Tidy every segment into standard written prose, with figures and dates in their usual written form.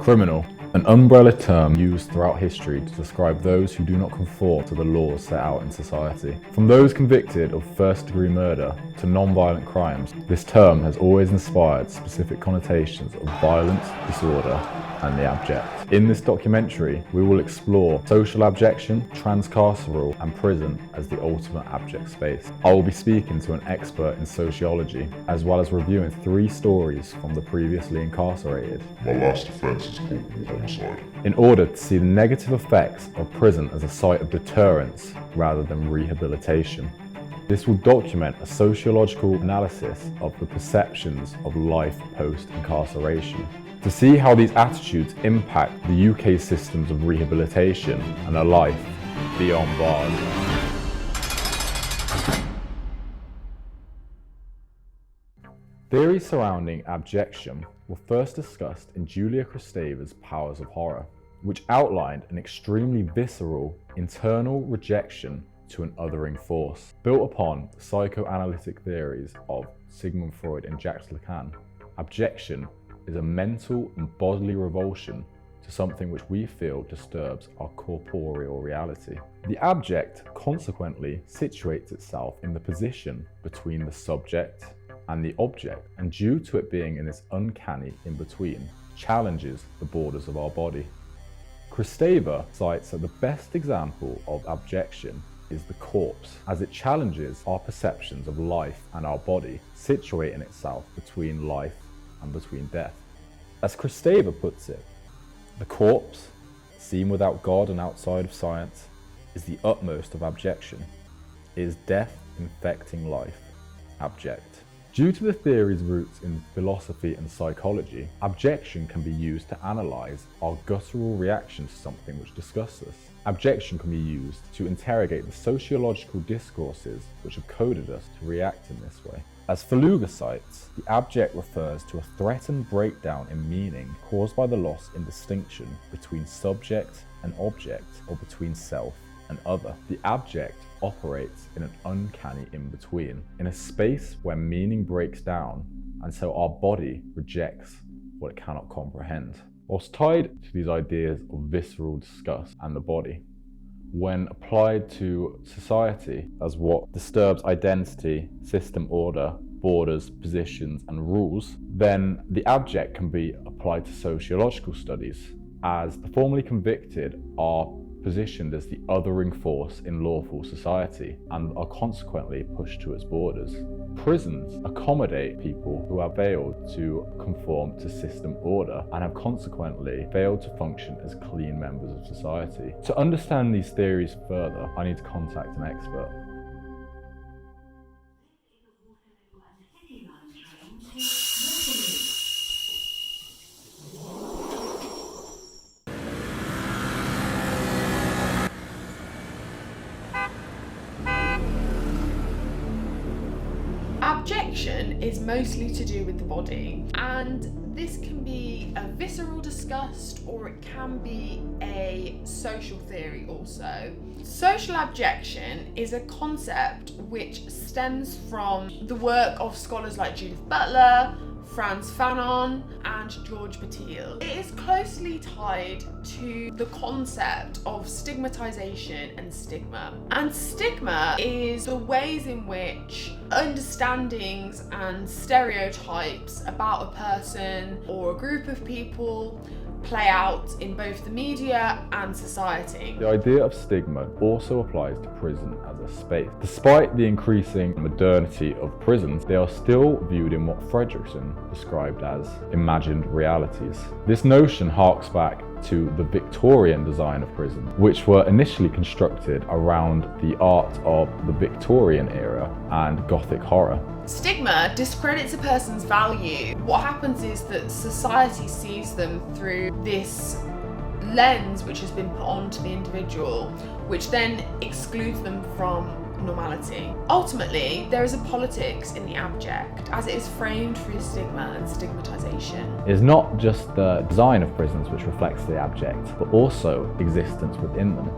Criminal, an umbrella term used throughout history to describe those who do not conform to the laws set out in society. From those convicted of first-degree murder to non-violent crimes, this term has always inspired specific connotations of violence, disorder, and the abject. In this documentary, we will explore social abjection, transcarceral, and prison as the ultimate abject space. I will be speaking to an expert in sociology, as well as reviewing 3 stories from the previously incarcerated. My last offence is culpable homicide. In order to see the negative effects of prison as a site of deterrence rather than rehabilitation. This will document a sociological analysis of the perceptions of life post-incarceration, to see how these attitudes impact the UK systems of rehabilitation and a life beyond bars. Theories surrounding abjection were first discussed in Julia Kristeva's Powers of Horror, which outlined an extremely visceral, internal rejection to an othering force. Built upon psychoanalytic theories of Sigmund Freud and Jacques Lacan, abjection is a mental and bodily revulsion to something which we feel disturbs our corporeal reality. The abject consequently situates itself in the position between the subject and the object, and due to it being in this uncanny in-between, challenges the borders of our body. Kristeva cites that the best example of abjection is the corpse, as it challenges our perceptions of life and our body, situating itself between life and between death. As Kristeva puts it, the corpse, seen without God and outside of science, is the utmost of abjection. It is death infecting life, abject. Due to the theory's roots in philosophy and psychology, abjection can be used to analyse our guttural reaction to something which disgusts us. Abjection can be used to interrogate the sociological discourses which have coded us to react in this way. As Feluga cites, the abject refers to a threatened breakdown in meaning caused by the loss in distinction between subject and object, or between self and other. The abject operates in an uncanny in-between, in a space where meaning breaks down, and so our body rejects what it cannot comprehend. Whilst tied to these ideas of visceral disgust and the body, when applied to society as what disturbs identity, system order, borders, positions, and rules, then the abject can be applied to sociological studies, as the formerly convicted are positioned as the othering force in lawful society and are consequently pushed to its borders. Prisons accommodate people who have failed to conform to system order and have consequently failed to function as clean members of society. To understand these theories further, I need to contact an expert. Abjection is mostly to do with the body, and this can be a visceral disgust or it can be a social theory also. Social abjection is a concept which stems from the work of scholars like Judith Butler, Frantz Fanon, and George Batille. It is closely tied to the concept of stigmatization and stigma. And stigma is the ways in which understandings and stereotypes about a person or a group of people play out in both the media and society. The idea of stigma also applies to prison as a space. Despite the increasing modernity of prisons, they are still viewed in what Fredrickson described as imagined realities. This notion harks back to the Victorian design of prisons, which were initially constructed around the art of the Victorian era and Gothic horror. Stigma discredits a person's value. What happens is that society sees them through this lens which has been put onto the individual, which then excludes them from normality. Ultimately, there is a politics in the abject, as it is framed through stigma and stigmatization. It is not just the design of prisons which reflects the abject, but also existence within them.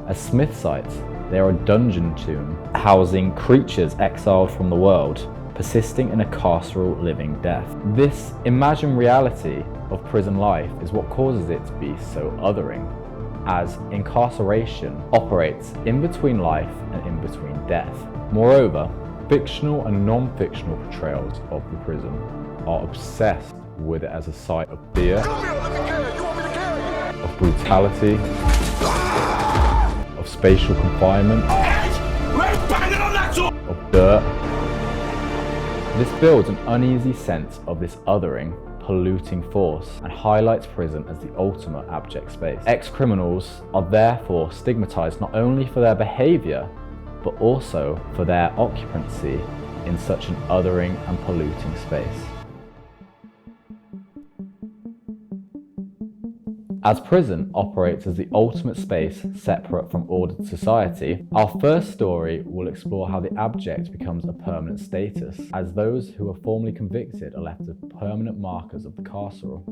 As Smith cites, they are a dungeon tomb, housing creatures exiled from the world, persisting in a carceral living death. This imagined reality of prison life is what causes it to be so othering, as incarceration operates in between life and in between death. Moreover, fictional and non-fictional portrayals of the prison are obsessed with it as a site of fear, of brutality, of spatial confinement, of dirt. This builds an uneasy sense of this othering, polluting force and highlights prison as the ultimate abject space. Ex-criminals are therefore stigmatized not only for their behavior, but also for their occupancy in such an othering and polluting space. As prison operates as the ultimate space separate from ordered society, our first story will explore how the abject becomes a permanent status, as those who are formally convicted are left as permanent markers of the carceral.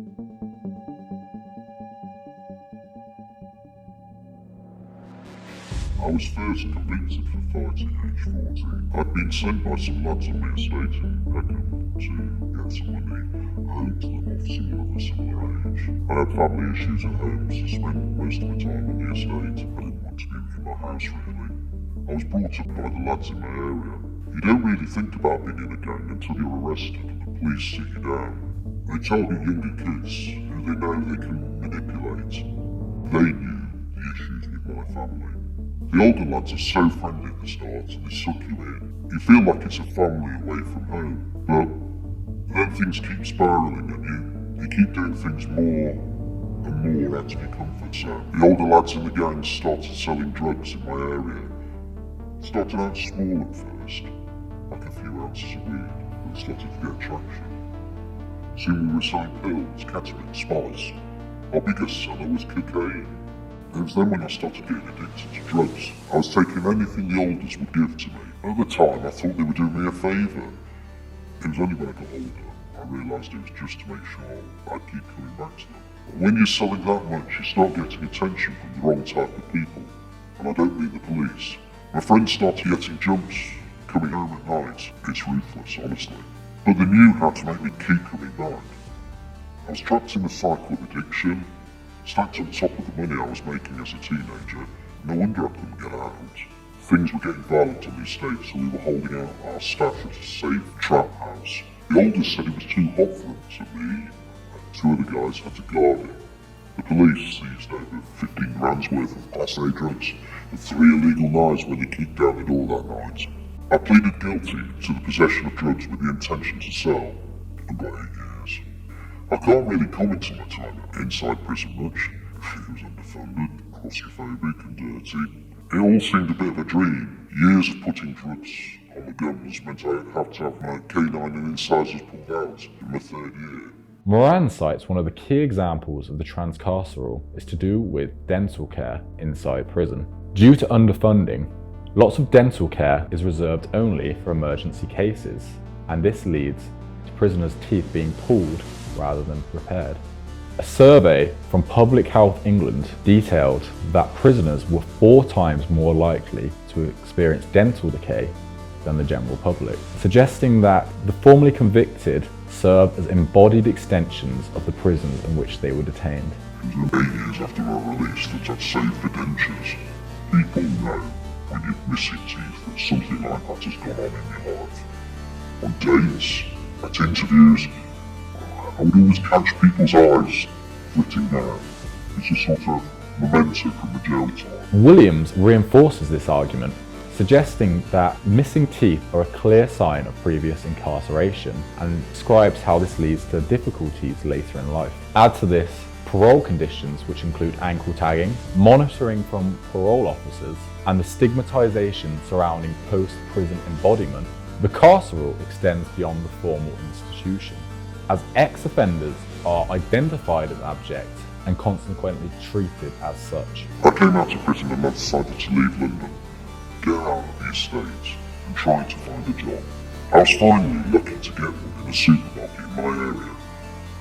I was first convicted for fighting age 14. I'd been sent by some lads on my estate in Peckham to get some money owed to them off someone of a similar age. I had family issues at home, so spent most of the time on the estate. I didn't want to be in my house really. I was brought up by the lads in my area. You don't really think about being in a gang until you're arrested and the police sit you down. They target younger kids who they know they can manipulate. They knew the issues with my family. The older lads are so friendly at the start and they suck you in. You feel like it's a family away from home. But then things keep spiralling and you keep doing things more and more out of your comfort zone. The older lads in the gang started selling drugs in my area. It started out small at first, like a few ounces of weed, but it started to get traction. Soon we were selling pills, ketamine, spice. Our biggest seller was cocaine. It was then when I started getting addicted to drugs. I was taking anything the olders would give to me. At the time, I thought they were doing me a favour. It was only when I got older, I realised it was just to make sure I'd keep coming back to them. But when you're selling that much, you start getting attention from the wrong type of people. And I don't mean the police. My friends started getting jumps, coming home at night. It's ruthless, honestly. But they knew how to make me keep coming back. I was trapped in a cycle of addiction, stacked on top of the money I was making as a teenager. No wonder I couldn't get out. Things were getting violent on the estate, so we were holding out our stash at a safe trap house. The oldest said it was too hot for them, so me and two other guys had to guard it. The police seized over 15 grand's worth of Class A drugs and 3 illegal knives when they kicked down the door that night. I pleaded guilty to the possession of drugs with the intention to sell, and got 8 years. I can't really comment on my time inside prison much. It was underfunded, claustrophobic and dirty. It all seemed a bit of a dream. Years of putting drugs on the guns meant I'd have to have my canine and incisors pulled out in my 3rd year. Moran cites one of the key examples of the transcarceral is to do with dental care inside prison. Due to underfunding, lots of dental care is reserved only for emergency cases, and this leads to prisoners' teeth being pulled rather than repaired. A survey from Public Health England detailed that prisoners were 4 times more likely to experience dental decay than the general public, suggesting that the formerly convicted served as embodied extensions of the prisons in which they were detained. It was 8 years after I was released that I'd saved for dentures. People know when you're missing teeth that something like that has gone on in your life. On dates, at interviews, I would always catch people's eyes flitting down. It's a sort of memento from the jail time. Williams reinforces this argument, suggesting that missing teeth are a clear sign of previous incarceration, and describes how this leads to difficulties later in life. Add to this parole conditions, which include ankle tagging, monitoring from parole officers, and the stigmatization surrounding post-prison embodiment. The carceral extends beyond the formal institution, as ex-offenders are identified as abject and consequently treated as such. I came out of prison and I decided to leave London, get out of the estate and try to find a job. I was finally lucky to get one in a supermarket in my area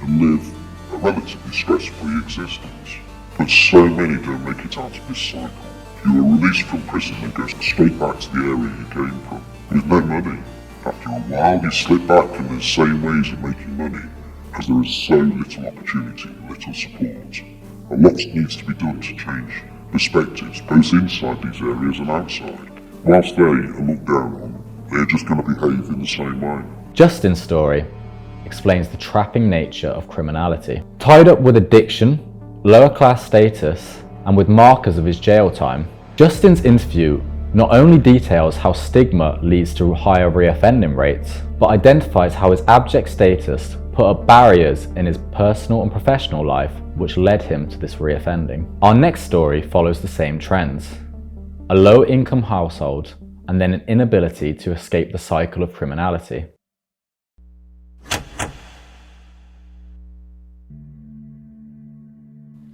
and live a relatively stress-free existence. But so many don't make it out of this cycle. You are released from prison and go straight back to the area you came from, with no money, After a while, you slip back in the same ways of making money, because there is so little opportunity and little support. A lot needs to be done to change perspectives, both inside these areas and outside. Whilst they are looked down on, they're just going to behave in the same way. Justin's story explains the trapping nature of criminality. Tied up with addiction, lower class status, and with markers of his jail time, Justin's interview not only details how stigma leads to higher reoffending rates, but identifies how his abject status put up barriers in his personal and professional life which led him to this reoffending. Our next story follows the same trends. A low-income household and then an inability to escape the cycle of criminality.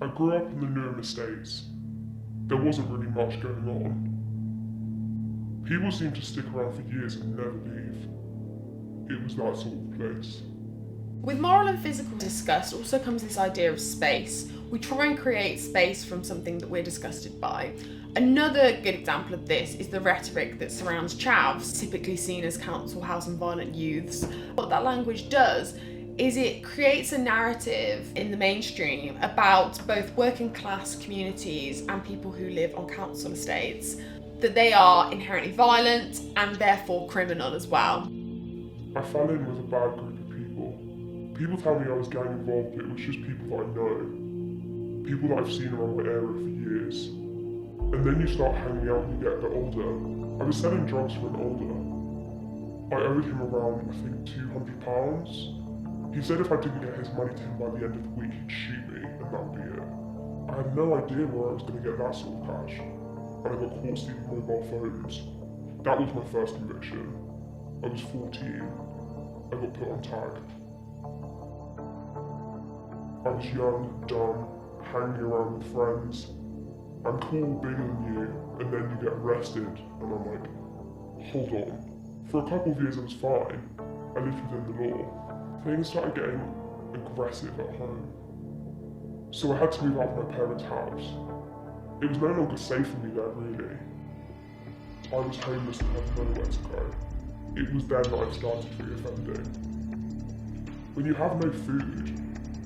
I grew up in the Newham Estates. There wasn't really much going on. People seemed to stick around for years and never leave. It was that sort of place. With moral and physical disgust also comes this idea of space. We try and create space from something that we're disgusted by. Another good example of this is the rhetoric that surrounds chavs, typically seen as council house and violent youths. What that language does is it creates a narrative in the mainstream about both working class communities and people who live on council estates, that they are inherently violent and therefore criminal as well. I fell in with a bad group of people. People tell me I was gang involved, but it was just people that I know. People that I've seen around my area for years. And then you start hanging out and you get a bit older. I was selling drugs for an older. I owed him around, I think, £200. He said if I didn't get his money to him by the end of the week, he'd shoot me, and that would be it. I had no idea where I was going to get that sort of cash, and I got caught stealing mobile phones. That was my first conviction. I was 14. I got put on tag. I was young, dumb, hanging around with friends. I'm cool, bigger than you, and then you get arrested, and I'm like, hold on. For a couple of years I was fine. I lived within the law. Things started getting aggressive at home. So I had to move out of my parents' house. It was no longer safe for me there, really. I was homeless and had nowhere to go. It was then that I started reoffending. When you have no food,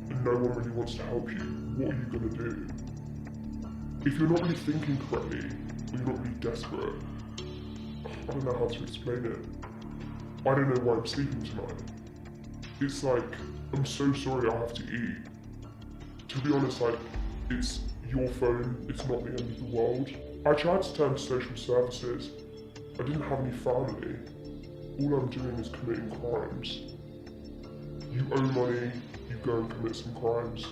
and no one really wants to help you, what are you going to do? If you're not really thinking correctly, or you're not really desperate, I don't know how to explain it. I don't know why I'm sleeping tonight. It's like, I'm so sorry I have to eat. To be honest, like, it's your phone, it's not the end of the world. I tried to turn to social services. I didn't have any family. All I'm doing is committing crimes. You owe money, you go and commit some crimes.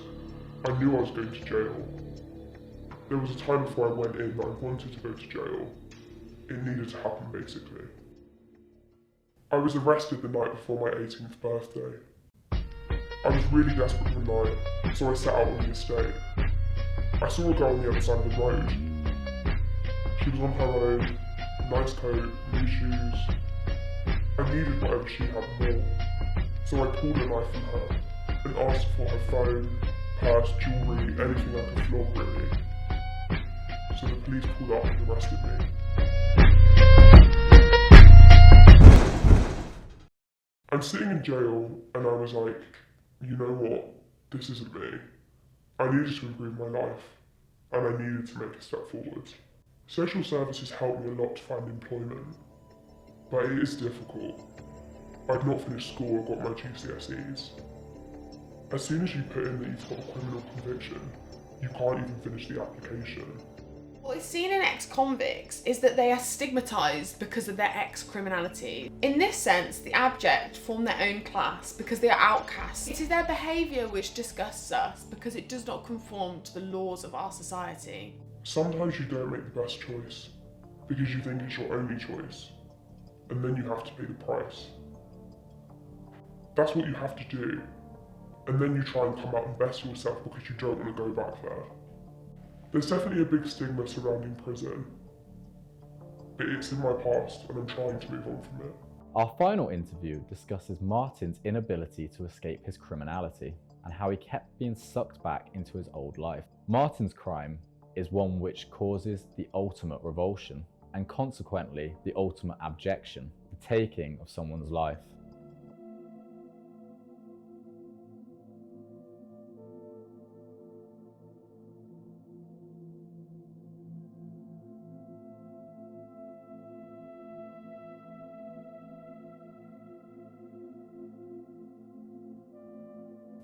I knew I was going to jail. There was a time before I went in that I wanted to go to jail. It needed to happen, basically. I was arrested the night before my 18th birthday. I was really desperate for a night, so I set out on the estate. I saw a girl on the other side of the road. She was on her own, nice coat, new shoes. I needed whatever she had more, so I pulled a knife from her and asked for her phone, purse, jewellery, anything I could flog really. So the police pulled up and arrested me. I'm sitting in jail and I was like, you know what, this isn't me. I needed to improve my life and I needed to make a step forward. Social services helped me a lot to find employment, but it is difficult. I'd not finished school, I got my GCSEs. As soon as you put in that you've got a criminal conviction, you can't even finish the application. What is seen in ex-convicts is that they are stigmatised because of their ex-criminality. In this sense, the abject form their own class because they are outcasts. It is their behaviour which disgusts us because it does not conform to the laws of our society. Sometimes you don't make the best choice because you think it's your only choice, and then you have to pay the price. That's what you have to do, and then you try and come out and best yourself because you don't want to go back there. There's definitely a big stigma surrounding prison, but it's in my past and I'm trying to move on from it. Our final interview discusses Martin's inability to escape his criminality and how he kept being sucked back into his old life. Martin's crime is one which causes the ultimate revulsion and consequently the ultimate abjection. The taking of someone's life.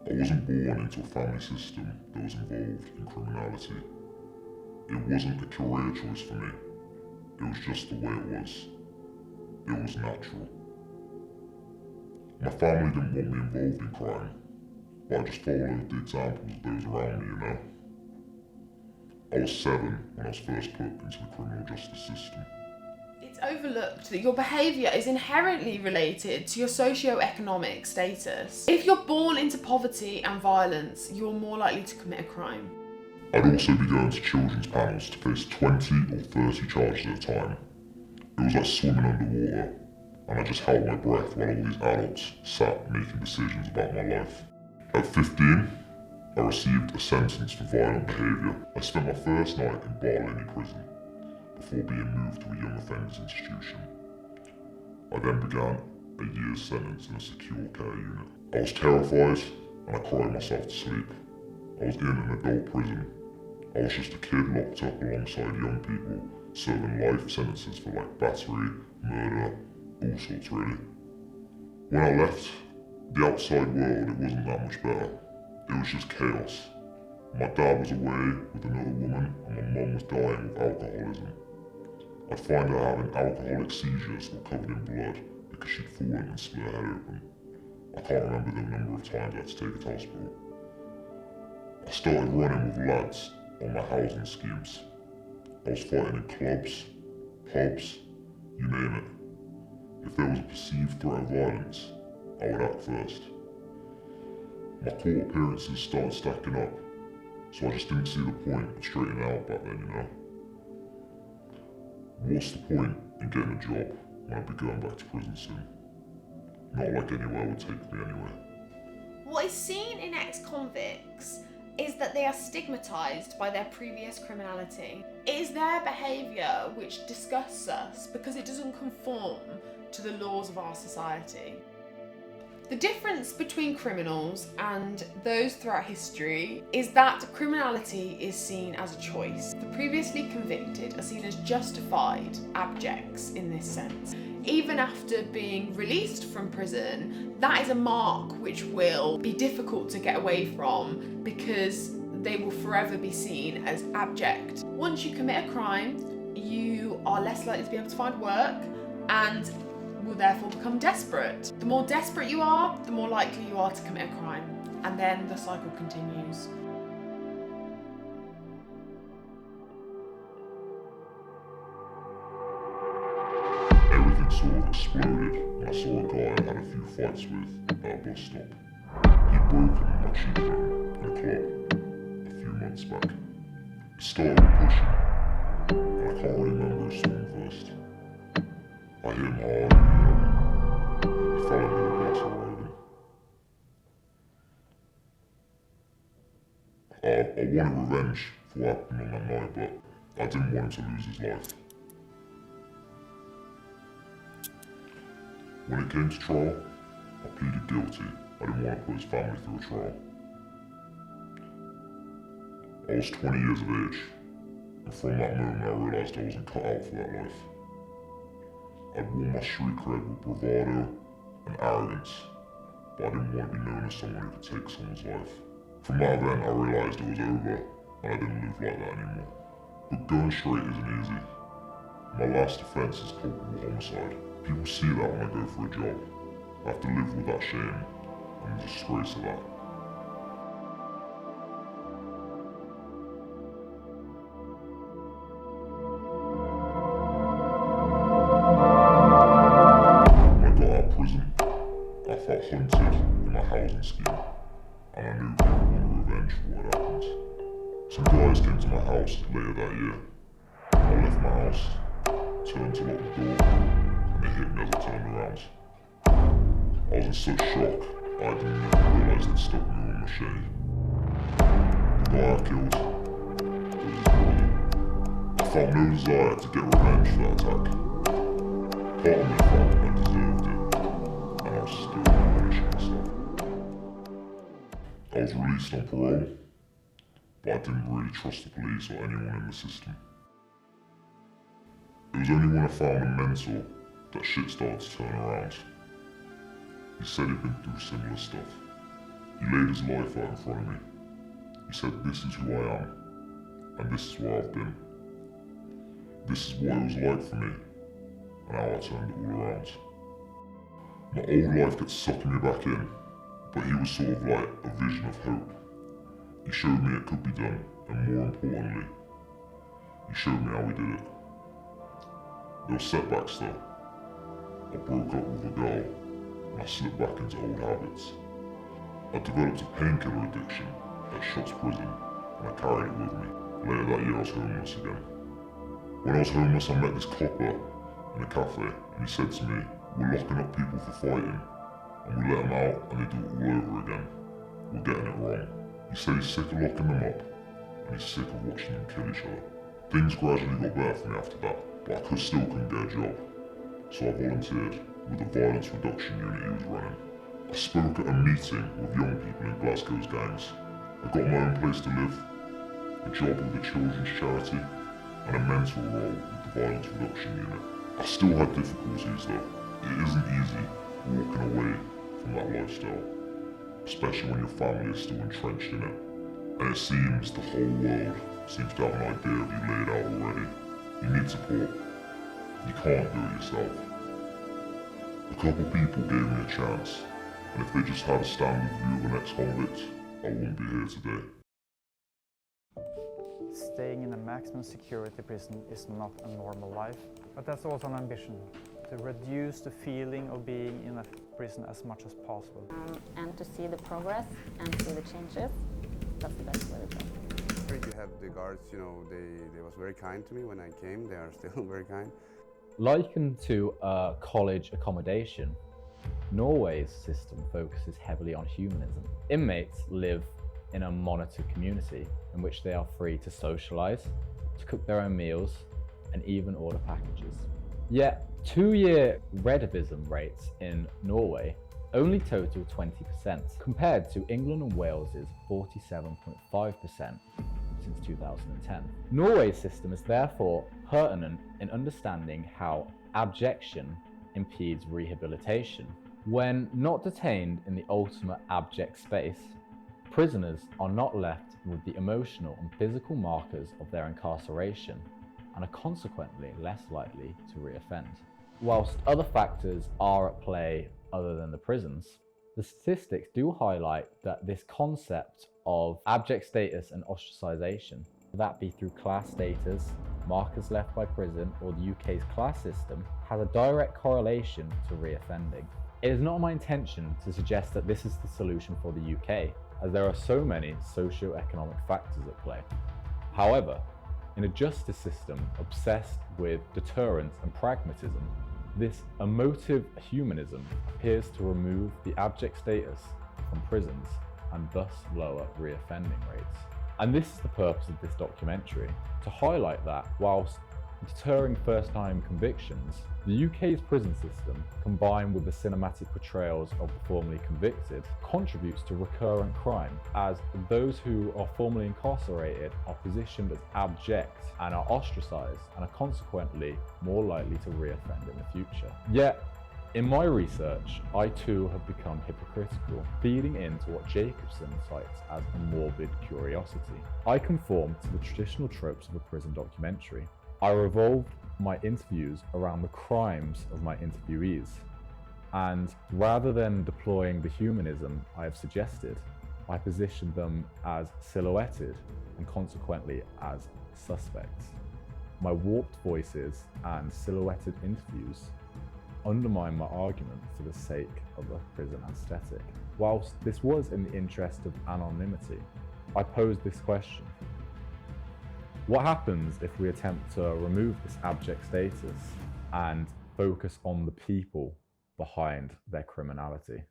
I wasn't born into a family system that was involved in criminality. It wasn't a career choice for me. It was just the way it was. It was natural. My family didn't want me involved in crime, but I just followed the examples of those around me, you know. I was 7 when I was first put into the criminal justice system. It's overlooked that your behaviour is inherently related to your socio-economic status. If you're born into poverty and violence, you're more likely to commit a crime. I'd also be going to children's panels to face 20 or 30 charges at a time. It was like swimming underwater, and I just held my breath while all these adults sat making decisions about my life. At 15, I received a sentence for violent behaviour. I spent my first night in Barlinnie prison before being moved to a young offenders institution. I then began a year's sentence in a secure care unit. I was terrified and I cried myself to sleep. I was in an adult prison. I was just a kid locked up alongside young people serving life sentences for like battery, murder, all sorts really. When I left the outside world, it wasn't that much better. It was just chaos. My dad was away with another woman and my mum was dying of alcoholism. I'd find her having alcoholic seizures all covered in blood because she'd fallen and split her head open. I can't remember the number of times I had to take her to hospital. I started running with lads on my housing schemes. I was fighting in clubs, pubs, you name it. If there was a perceived threat of violence, I would act first. My court appearances started stacking up, so I just didn't see the point of straightening out back then, you know. What's the point in getting a job when I'd be going back to prison soon? Not like anywhere would take me anyway. What is seen in ex-convicts is that they are stigmatised by their previous criminality. It is their behaviour which disgusts us because it doesn't conform to the laws of our society. The difference between criminals and those throughout history is that criminality is seen as a choice. The previously convicted are seen as justified abjects in this sense. Even after being released from prison, that is a mark which will be difficult to get away from because they will forever be seen as abject. Once you commit a crime, you are less likely to be able to find work and will therefore become desperate. The more desperate you are, the more likely you are to commit a crime. And then the cycle continues. Everything sort of exploded when I saw a guy I had a few fights with at a bus stop. He'd broken my cheekbone in a club a few months back. It started with pushing, and I can't really remember who saw him first. I hit him hard and he fell into the bus arriving. I wanted revenge for what happened on that night, but I didn't want him to lose his life. When it came to trial, I pleaded guilty. I didn't want to put his family through a trial. I was 20 years of age, and from that moment I realised I wasn't cut out for that life. I'd worn my street cred with bravado and arrogance, but I didn't want to be known as someone who could take someone's life. From that event I realised it was over, and I didn't live like that anymore. But going straight isn't easy. My last offence is culpable homicide. People see that when I go for a job. I have to live with that shame and the disgrace of that. When I got out of prison, I felt hunted in my housing scheme, and I knew people wanted revenge for what had happened. Some guys came to my house later that year. I left my house, turned to lock the door, and they hit me as I turned around. I was in such shock, I didn't even realise they'd stuck me with a machete. The guy I killed was his brother. I felt no desire to get revenge for that attack. Part of me felt I deserved was released on parole, but I didn't really trust the police or anyone in the system. It was only when I found a mentor that shit started to turn around. He said he'd been through similar stuff. He laid his life out in front of me. He said, this is who I am, and this is where I've been. This is what it was like for me, and how I turned it all around. My old life kept sucking me back in, but he was sort of like a vision of hope. He showed me it could be done, and more importantly, he showed me how he did it. There were setbacks though. I broke up with a girl, and I slipped back into old habits. I developed a painkiller addiction at Shotts Prison, and I carried it with me. Later that year I was homeless again. When I was homeless I met this copper in a cafe, and he said to me, we're locking up people for fighting, and we let them out and they do it all over again. We're getting it wrong. He said he's sick of locking them up, and he's sick of watching them kill each other. Things gradually got better for me after that, but I still couldn't get a job. So I volunteered with the violence reduction unit he was running. I spoke at a meeting with young people in Glasgow's gangs. I got my own place to live, a job with the children's charity, and a mentor role with the violence reduction unit. I still had difficulties though. It isn't easy walking away from that lifestyle, especially when your family is still entrenched in it. And it seems the whole world seems to have an idea of you laid out already. You need support. You can't do it yourself. A couple people gave me a chance, and if they just had a standard view of an ex-convict, I wouldn't be here today. Staying in a maximum security prison is not a normal life, but that's also an ambition, to reduce the feeling of being in a prison as much as possible. And to see the progress and see the changes, that's the best way to go. You have the guards, you know, they was very kind to me when I came. They are still very kind. Likened to a college accommodation, Norway's system focuses heavily on humanism. Inmates live in a monitored community in which they are free to socialise, to cook their own meals, and even order packages. Yet, 2-year recidivism rates in Norway only total 20%, compared to England and Wales's 47.5% since 2010. Norway's system is therefore pertinent in understanding how abjection impedes rehabilitation. When not detained in the ultimate abject space, prisoners are not left with the emotional and physical markers of their incarceration and are consequently less likely to reoffend. Whilst other factors are at play other than the prisons, the statistics do highlight that this concept of abject status and ostracisation, that be through class status, markers left by prison, or the UK's class system, has a direct correlation to reoffending. It is not my intention to suggest that this is the solution for the UK, as there are so many socio-economic factors at play. However, in a justice system obsessed with deterrence and pragmatism, this emotive humanism appears to remove the abject status from prisons and thus lower reoffending rates. And this is the purpose of this documentary, to highlight that whilst deterring first-time convictions, the UK's prison system, combined with the cinematic portrayals of the formerly convicted, contributes to recurrent crime, as those who are formerly incarcerated are positioned as abject and are ostracised and are consequently more likely to reoffend in the future. Yet, in my research, I too have become hypocritical, feeding into what Jacobson cites as a morbid curiosity. I conform to the traditional tropes of a prison documentary. I revolved my interviews around the crimes of my interviewees, and rather than deploying the humanism I have suggested, I positioned them as silhouetted and consequently as suspects. My warped voices and silhouetted interviews undermine my argument for the sake of a prison aesthetic. Whilst this was in the interest of anonymity, I posed this question. What happens if we attempt to remove this abject status and focus on the people behind their criminality?